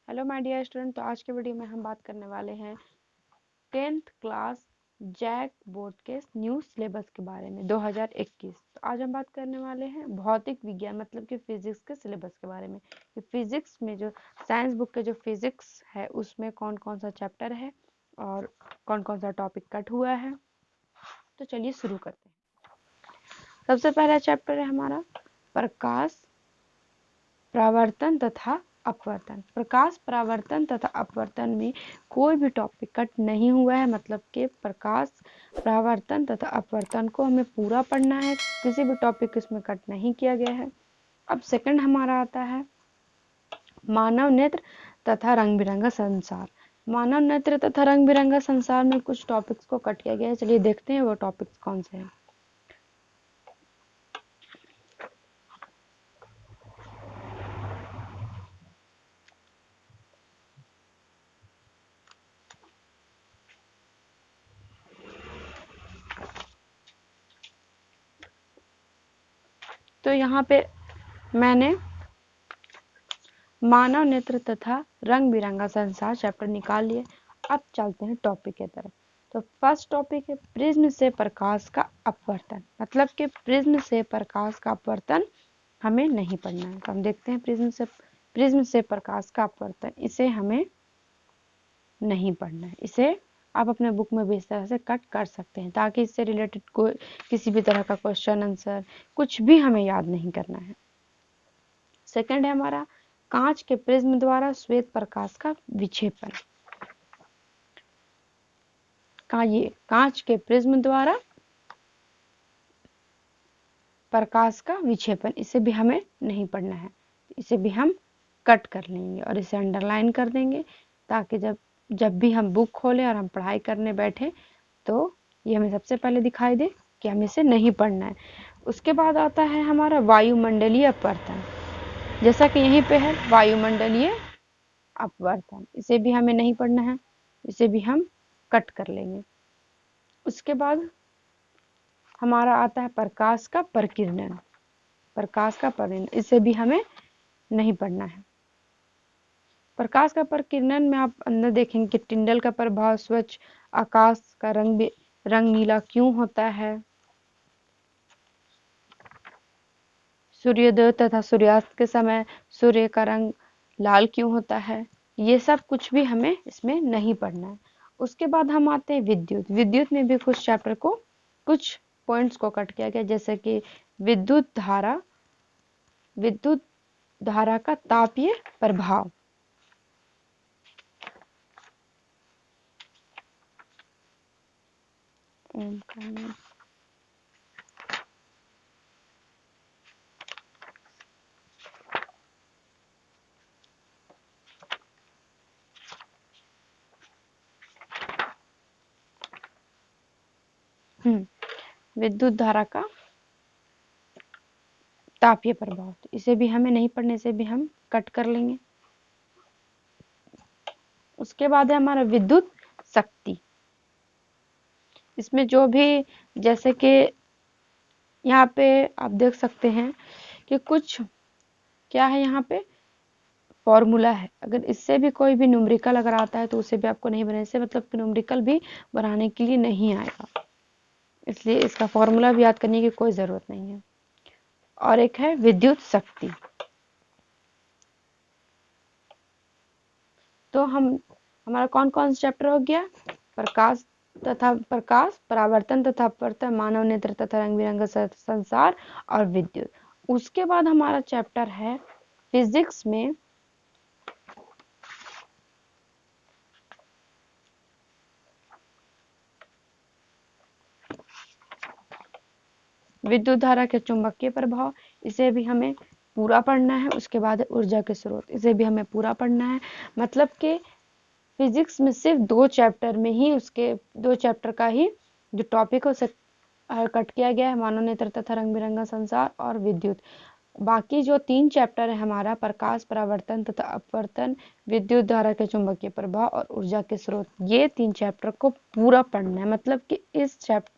Hello my dear student. तो आज के वीडियो में हम बात करने वाले हैं 10th क्लास जैक बोर्ड के न्यू सिलेबस के बारे में 2021। तो आज हम बात करने वाले हैं भौतिक विज्ञान मतलब कि फिजिक्स के सिलेबस के बारे में कि फिजिक्स में जो साइंस बुक के जो फिजिक्स है उसमें कौन कौन सा चैप्टर है और कौन कौन सा टॉपिक कट हुआ है। तो चलिए शुरू करते हैं। सबसे पहला चैप्टर है हमारा प्रकाश परावर्तन तथा अपवर्तन। प्रकाश परावर्तन तथा अपवर्तन में कोई भी टॉपिक कट नहीं हुआ है, मतलब कि प्रकाश परावर्तन तथा अपवर्तन को हमें पूरा पढ़ना है, किसी भी टॉपिक इसमें कट नहीं किया गया है। अब सेकंड हमारा आता है मानव नेत्र तथा रंग बिरंगा संसार। मानव नेत्र तथा रंग बिरंगा संसार में कुछ टॉपिक्स को कट किया गया है। चलिए देखते हैं वो टॉपिक्स कौन से हैं। तो यहाँ पे मैंने मानव नेत्र तथा रंग बिरंगा संसार चैप्टर निकाल लिए। अब चलते हैं टॉपिक की तरफ। तो फर्स्ट टॉपिक है प्रिज्म से प्रकाश का अपवर्तन, मतलब कि प्रिज्म से प्रकाश का अपवर्तन हमें नहीं पढ़ना है। तो हम देखते हैं प्रिज्म से प्रकाश का अपवर्तन, इसे हमें नहीं पढ़ना है। इसे आप अपने बुक में भी इस तरह से कट कर सकते हैं ताकि इससे रिलेटेड कोई किसी भी तरह का क्वेश्चन आंसर कुछ भी हमें याद नहीं करना है। सेकंड है हमारा कांच के प्रिज्म द्वारा श्वेत प्रकाश का विक्षेपन। कांच के प्रिज्म द्वारा प्रकाश का विक्षेपन, इसे भी हमें नहीं पढ़ना है। इसे भी हम कट कर लेंगे और इसे अंडरलाइन कर देंगे ताकि जब भी हम बुक खोलें और हम पढ़ाई करने बैठे तो ये हमें सबसे पहले दिखाई दे कि हमें इसे नहीं पढ़ना है। उसके बाद आता है हमारा वायुमंडलीय अपवर्तन। जैसा कि यहीं पे है वायुमंडलीय अपवर्तन, इसे भी हमें नहीं पढ़ना है, इसे भी हम कट कर लेंगे। उसके बाद हमारा आता है प्रकाश का प्रकीर्णन। इसे भी हमें नहीं पढ़ना है। प्रकाश का प्रकीर्णन में आप अंदर देखेंगे कि टिंडल का प्रभाव, स्वच्छ आकाश का रंग नीला क्यों होता है, सूर्योदय तथा सूर्यास्त के समय सूर्य का रंग लाल क्यों होता है, ये सब कुछ भी हमें इसमें नहीं पढ़ना है। उसके बाद हम आते हैं विद्युत में भी कुछ चैप्टर को कुछ पॉइंट्स को कट किया गया, जैसे कि विद्युत धारा का तापीय प्रभाव। विद्युत धारा का तापीय प्रभाव, इसे भी हमें नहीं पढ़ने, से भी हम कट कर लेंगे। उसके बाद है हमारा विद्युत शक्ति। इसमें जो भी, जैसे कि यहाँ पे आप देख सकते हैं कि कुछ क्या है, यहाँ पे फॉर्मूला है। अगर इससे भी कोई भी न्यूमेरिकल अगर आता है तो उसे भी आपको नहीं बनाने से, मतलब कि न्यूमेरिकल भी बनाने के लिए नहीं आएगा, इसलिए इसका फॉर्मूला भी याद करने की कोई जरूरत नहीं है। और एक है विद्युत शक्ति। तो हमारा कौन कौन सा चैप्टर हो गया, प्रकाश परावर्तन तथा अपवर्तन, मानव नेत्र तथा रंग बिरंगा संसार और विद्युत। उसके बाद हमारा चैप्टर है फिजिक्स में विद्युत धारा के चुंबकीय प्रभाव, इसे भी हमें पूरा पढ़ना है। उसके बाद ऊर्जा के स्रोत, इसे भी हमें पूरा पढ़ना है। मतलब कि फिजिक्स में सिर्फ 2 चैप्टर में ही उसके 2 चैप्टर का ही जो टॉपिक हो कट किया गया है, मानव नेत्र तथा रंग बिरंगा संसार और विद्युत। बाकी जो 3 चैप्टर है हमारा प्रकाश परावर्तन तथा अपवर्तन, विद्युत धारा के चुंबकीय प्रभाव और ऊर्जा के स्रोत, ये 3 चैप्टर को पूरा पढ़ना है। मतलब कि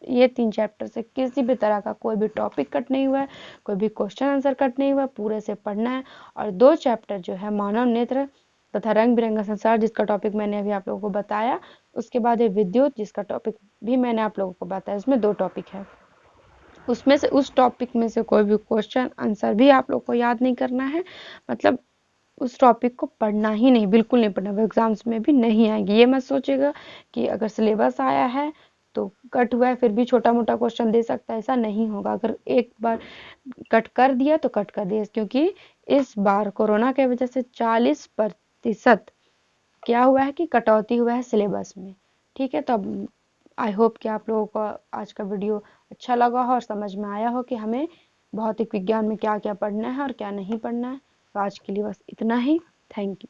ये 3 चैप्टर से किसी भी तरह का कोई भी टॉपिक कट नहीं हुआ है, कोई भी क्वेश्चन आंसर कट नहीं हुआ, पूरे से पढ़ना है। और 2 चैप्टर जो है मानव नेत्र तथा रंग बिरंगा संसार जिसका टॉपिक मैंने अभी आप लोगों को बताया। उसके बाद है विद्युत जिसका टॉपिक भी मैंने आप लोगों को बताया। इसमें 2 टॉपिक है। उसमें से उस टॉपिक में से कोई भी क्वेश्चन आंसर भी आप लोग को याद नहीं करना है, मतलब उस टॉपिक को पढ़ना ही नहीं, बिल्कुल नहीं पढ़ना, वो एग्जाम्स में भी नहीं आएगी। ये मत सोचेगा कि अगर सिलेबस आया है तो कट हुआ है फिर भी छोटा मोटा क्वेश्चन दे सकता है, ऐसा नहीं होगा। अगर एक बार कट कर दिया तो कट कर दिया, क्योंकि इस बार कोरोना के वजह से 40% क्या हुआ है कि कटौती हुआ है सिलेबस में। ठीक है, तो अब आई होप कि आप लोगों को आज का वीडियो अच्छा लगा हो और समझ में आया हो कि हमें भौतिक विज्ञान में क्या क्या पढ़ना है और क्या नहीं पढ़ना है। तो आज के लिए बस इतना ही। Thank you.